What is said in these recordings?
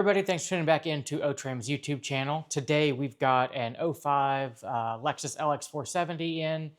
Everybody, thanks for tuning back into Otram's YouTube channel. Today we've got an '05 Lexus LX470 in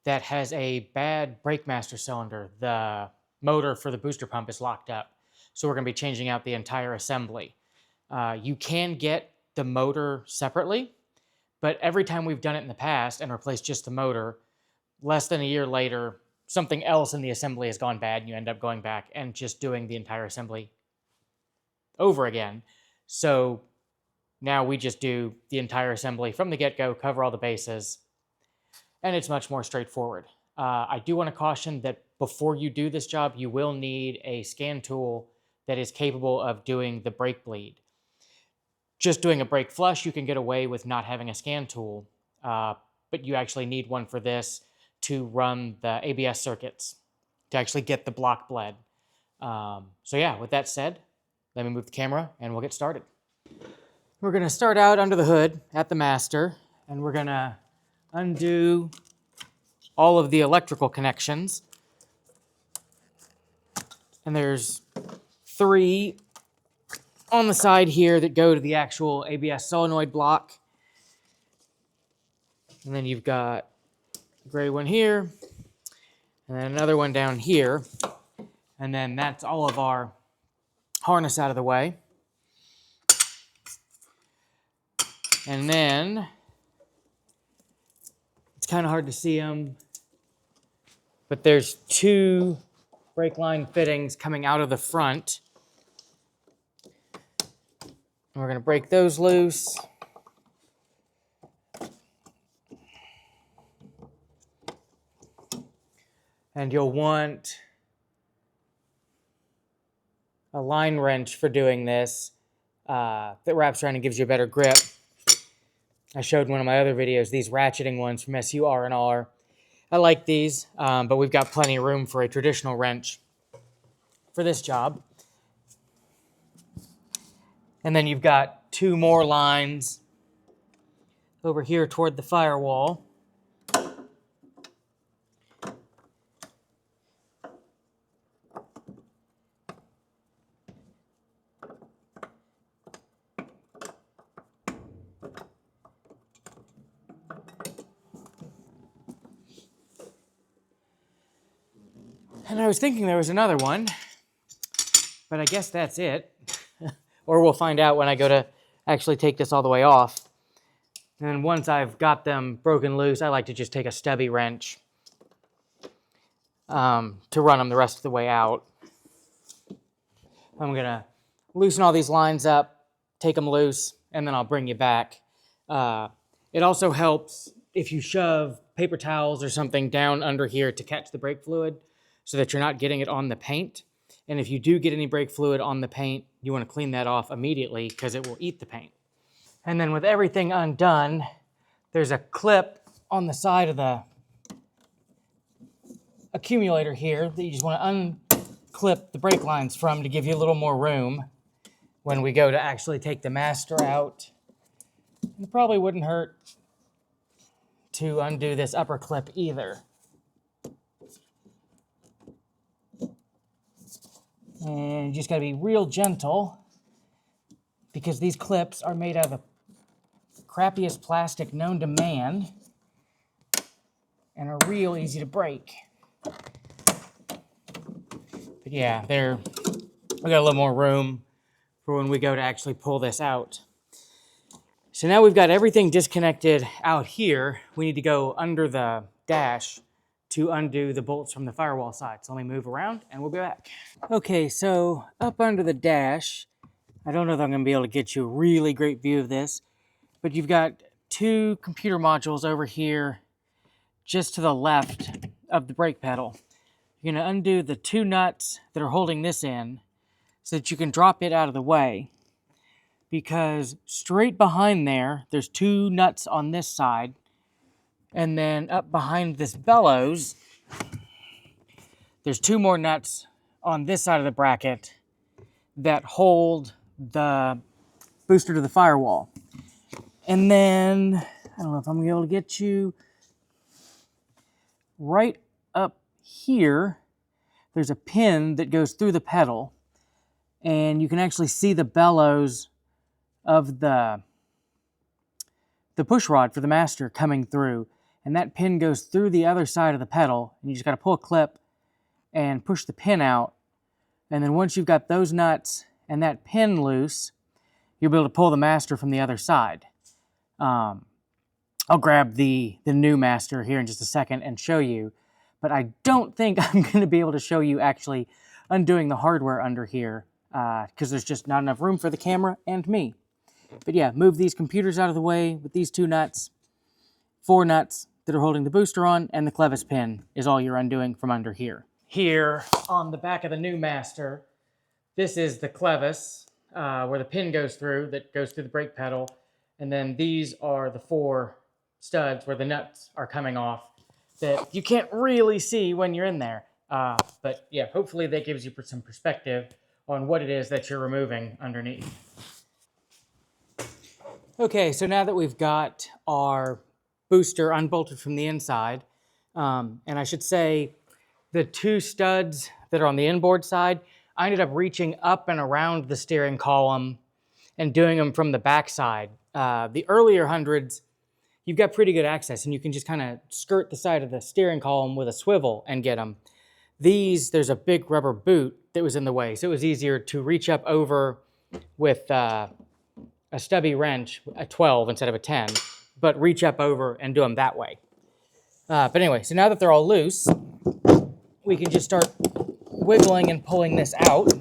that has a bad brake master cylinder. The motor for the booster pump is locked up, so we're going to be changing out the entire assembly. You can get the motor separately, but every time we've done it in the past and replaced just the motor, less than a year later, something else in the assembly has gone bad and you end up going back and just doing the entire assembly over again. So now we just do the entire assembly from the get-go, cover all the bases, and it's much more straightforward. I do want to caution that before you do this job, you will need a scan tool that is capable of doing the brake bleed. Just doing a brake flush, you can get away with not having a scan tool, but you actually need one for this to run the ABS circuits, to actually get the block bled. So yeah, with that said, let me move the camera and we'll get started. We're going to start out under the hood at the master, and we're going to undo all of the electrical connections. And there's 3 on the side here that go to the actual ABS solenoid block. And then you've got a gray one here, and then another one down here. And then that's all of our harness out of the way. And then it's kind of hard to see them, but there's 2 brake line fittings coming out of the front. And we're going to break those loose. And you'll want a line wrench for doing this that wraps around and gives you a better grip. I showed in one of my other videos these ratcheting ones from SUR&R. I like these, but we've got plenty of room for a traditional wrench for this job. And then you've got 2 more lines over here toward the firewall. And I was thinking there was another one, but I guess that's it. Or we'll find out when I go to actually take this all the way off. And then once I've got them broken loose, I like to just take a stubby wrench to run them the rest of the way out. I'm going to loosen all these lines up, take them loose, and then I'll bring you back. It also helps if you shove paper towels or something down under here to catch the brake fluid, so that you're not getting it on the paint. And if you do get any brake fluid on the paint, you want to clean that off immediately because it will eat the paint. And then with everything undone, there's a clip on the side of the accumulator here that you just want to unclip the brake lines from to give you a little more room when we go to actually take the master out. It probably wouldn't hurt to undo this upper clip either. And you just got to be real gentle because these clips are made out of the crappiest plastic known to man and are real easy to break. But yeah, we got a little more room for when we go to actually pull this out. So now we've got everything disconnected out here. We need to go under the dash to undo the bolts from the firewall side. So let me move around and we'll be back. Okay, so up under the dash, I don't know if I'm going to be able to get you a really great view of this, but you've got 2 computer modules over here just to the left of the brake pedal. You're going to undo the 2 nuts that are holding this in so that you can drop it out of the way, because straight behind there's 2 nuts on this side. And then up behind this bellows, there's 2 more nuts on this side of the bracket that hold the booster to the firewall. And then, I don't know if I'm going to be able to get you right up here. There's a pin that goes through the pedal, and you can actually see the bellows of the push rod for the master coming through, and that pin goes through the other side of the pedal, and you just got to pull a clip and push the pin out, and then once you've got those nuts and that pin loose, you'll be able to pull the master from the other side. I'll grab the new master here in just a second and show you, but I don't think I'm going to be able to show you actually undoing the hardware under here because there's just not enough room for the camera and me. But yeah, move these computers out of the way with these 2 nuts, 4 nuts that are holding the booster on, and the clevis pin is all you're undoing from under here. Here on the back of the new master, this is the clevis where the pin goes through, that goes through the brake pedal, and then these are the 4 studs where the nuts are coming off that you can't really see when you're in there. But yeah, hopefully that gives you some perspective on what it is that you're removing underneath. Okay, so now that we've got our booster unbolted from the inside, and I should say the 2 studs that are on the inboard side, I ended up reaching up and around the steering column and doing them from the back side. The earlier hundreds, you've got pretty good access, and you can just kind of skirt the side of the steering column with a swivel and get them. These, there's a big rubber boot that was in the way, so it was easier to reach up over with a stubby wrench, a 12 instead of a 10, but reach up over and do them that way. But anyway, so now that they're all loose, we can just start wiggling and pulling this out.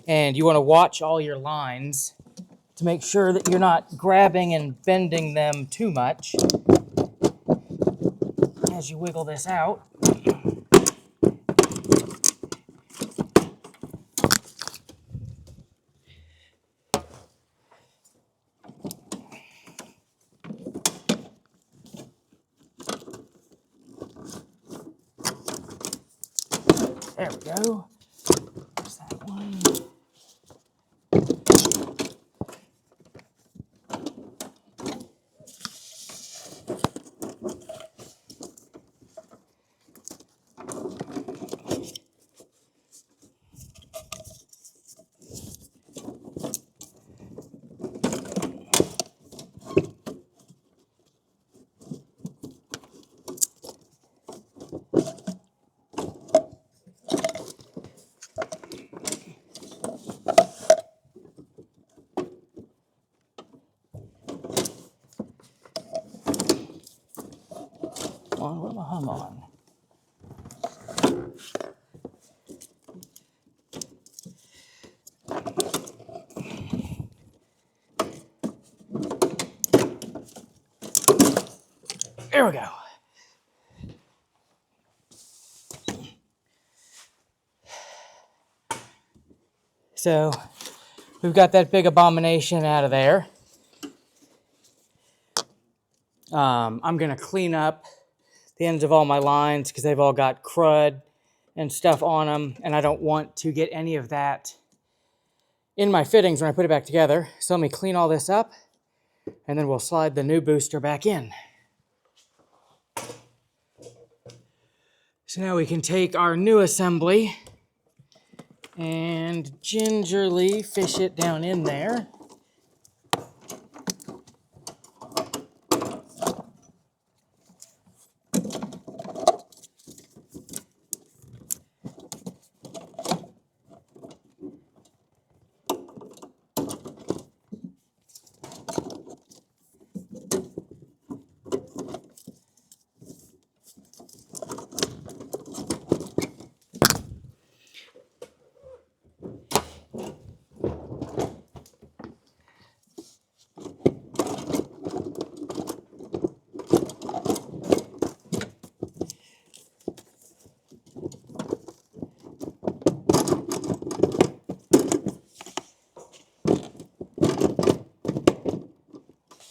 And you want to watch all your lines to make sure that you're not grabbing and bending them too much as you wiggle this out. There we go. There's that one. What am I hum on? There we go. So we've got that big abomination out of there. I'm going to clean up the ends of all my lines because they've all got crud and stuff on them, and I don't want to get any of that in my fittings when I put it back together. So let me clean all this up, and then we'll slide the new booster back in. So now we can take our new assembly and gingerly fish it down in there.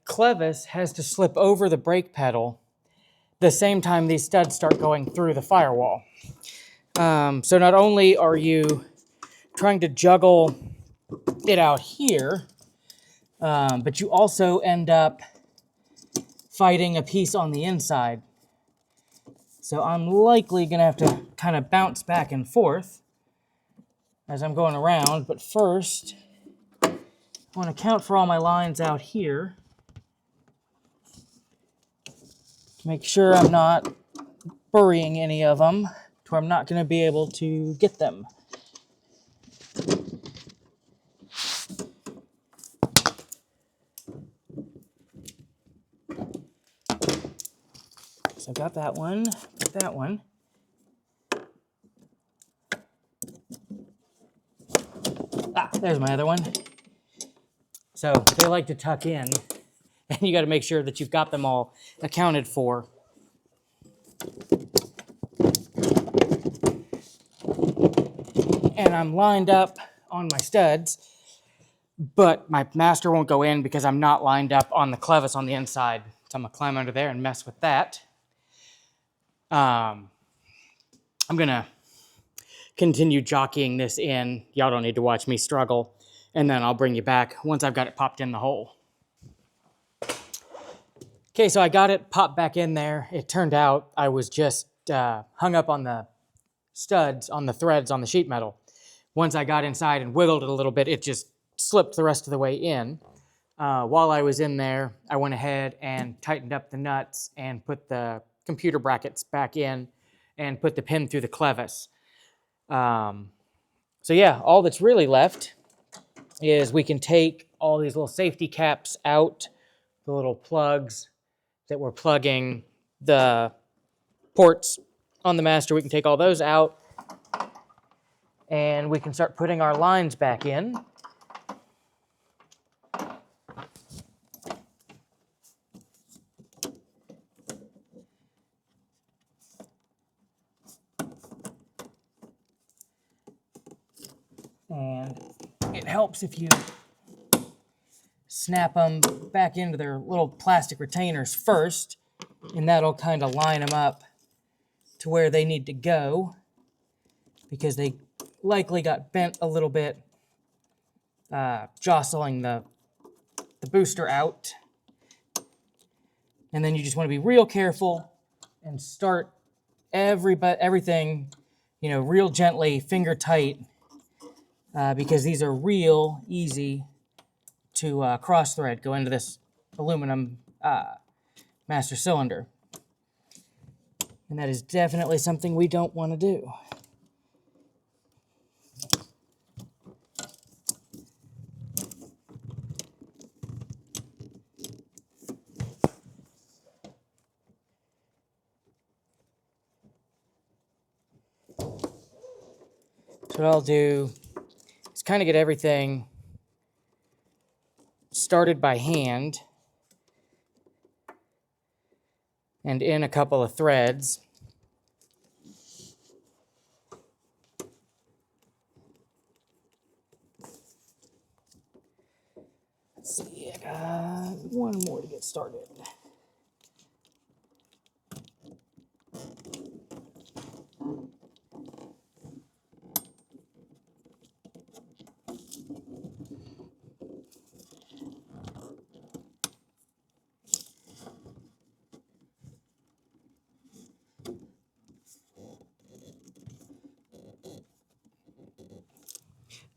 Clevis has to slip over the brake pedal the same time these studs start going through the firewall. So not only are you trying to juggle it out here, but you also end up fighting a piece on the inside. So I'm likely going to have to kind of bounce back and forth as I'm going around, but first, I want to count for all my lines out here. Make sure I'm not burying any of them to where I'm not going to be able to get them. So I've got that one, that one. There's my other one. So they like to tuck in, and you got to make sure that you've got them all accounted for. And I'm lined up on my studs, but my master won't go in because I'm not lined up on the clevis on the inside. So I'm gonna climb under there and mess with that. I'm gonna continue jockeying this in. Y'all don't need to watch me struggle. And then I'll bring you back once I've got it popped in the hole. Okay, so I got it popped back in there. It turned out I was just hung up on the studs, on the threads on the sheet metal. Once I got inside and wiggled it a little bit, it just slipped the rest of the way in. While I was in there, I went ahead and tightened up the nuts and put the computer brackets back in and put the pin through the clevis. So yeah, all that's really left is we can take all these little safety caps out, the little plugs that we're plugging the ports on the master. We can take all those out and we can start putting our lines back in. And it helps if you snap them back into their little plastic retainers first, and that'll kind of line them up to where they need to go, because they likely got bent a little bit, jostling the booster out. And then you just want to be real careful and start everything, real gently, finger tight, because these are real easy to cross thread, go into this aluminum master cylinder. And that is definitely something we don't want to do. So what I'll do is kind of get everything started by hand and in a couple of threads. Let's see, I got one more to get started.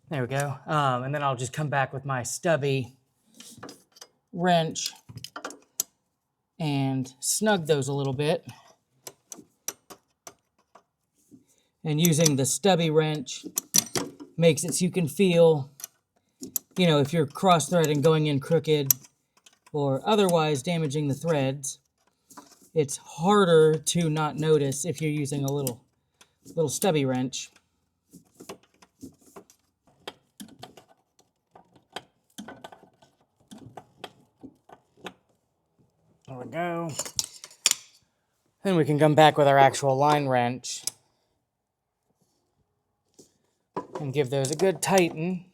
There we go. And then I'll just come back with my stubby wrench and snug those a little bit. And using the stubby wrench makes it so you can feel, if you're cross-threading, going in crooked, or otherwise damaging the threads, it's harder to not notice if you're using a little stubby wrench. There we go. Then we can come back with our actual line wrench and give those a good tighten.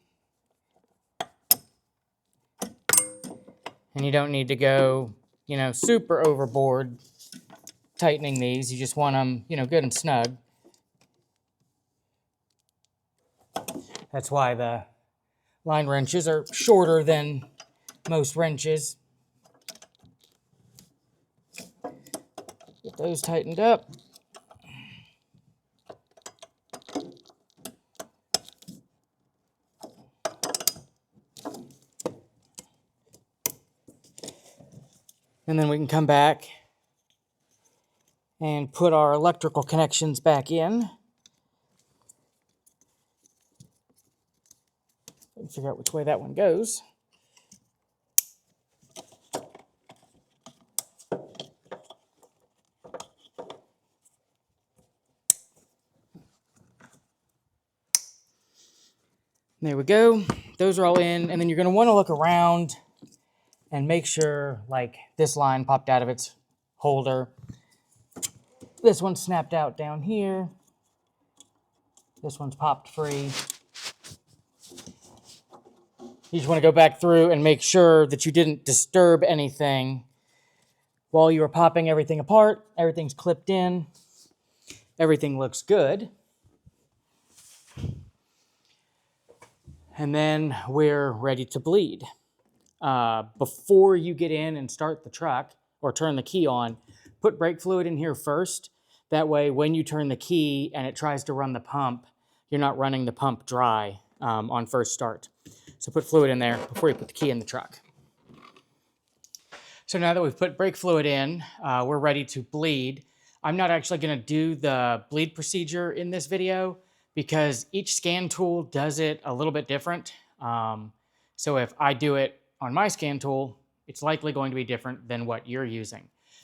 And you don't need to go, super overboard tightening these. You just want them, good and snug. That's why the line wrenches are shorter than most wrenches. Get those tightened up. And then we can come back and put our electrical connections back in. Figure out which way that one goes. There we go. Those are all in, and then you're going to want to look around and make sure, like, this line popped out of its holder. This one snapped out down here. This one's popped free. You just want to go back through and make sure that you didn't disturb anything while you were popping everything apart. Everything's clipped in. Everything looks good. And then we're ready to bleed. Before you get in and start the truck or turn the key on, put brake fluid in here first. That way, when you turn the key and it tries to run the pump, you're not running the pump dry on first start. So put fluid in there before you put the key in the truck. So now that we've put brake fluid in, we're ready to bleed. I'm not actually going to do the bleed procedure in this video because each scan tool does it a little bit different. So if I do it on my scan tool, it's likely going to be different than what you're using.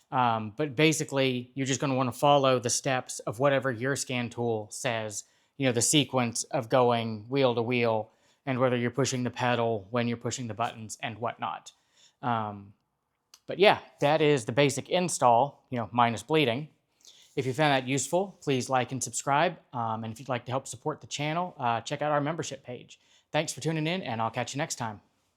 But basically, you're just going to want to follow the steps of whatever your scan tool says, you know, the sequence of going wheel to wheel and whether you're pushing the pedal, when you're pushing the buttons and whatnot. But yeah, that is the basic install, you know, minus bleeding. If you found that useful, please like and subscribe. And if you'd like to help support the channel, check out our membership page. Thanks for tuning in, and I'll catch you next time.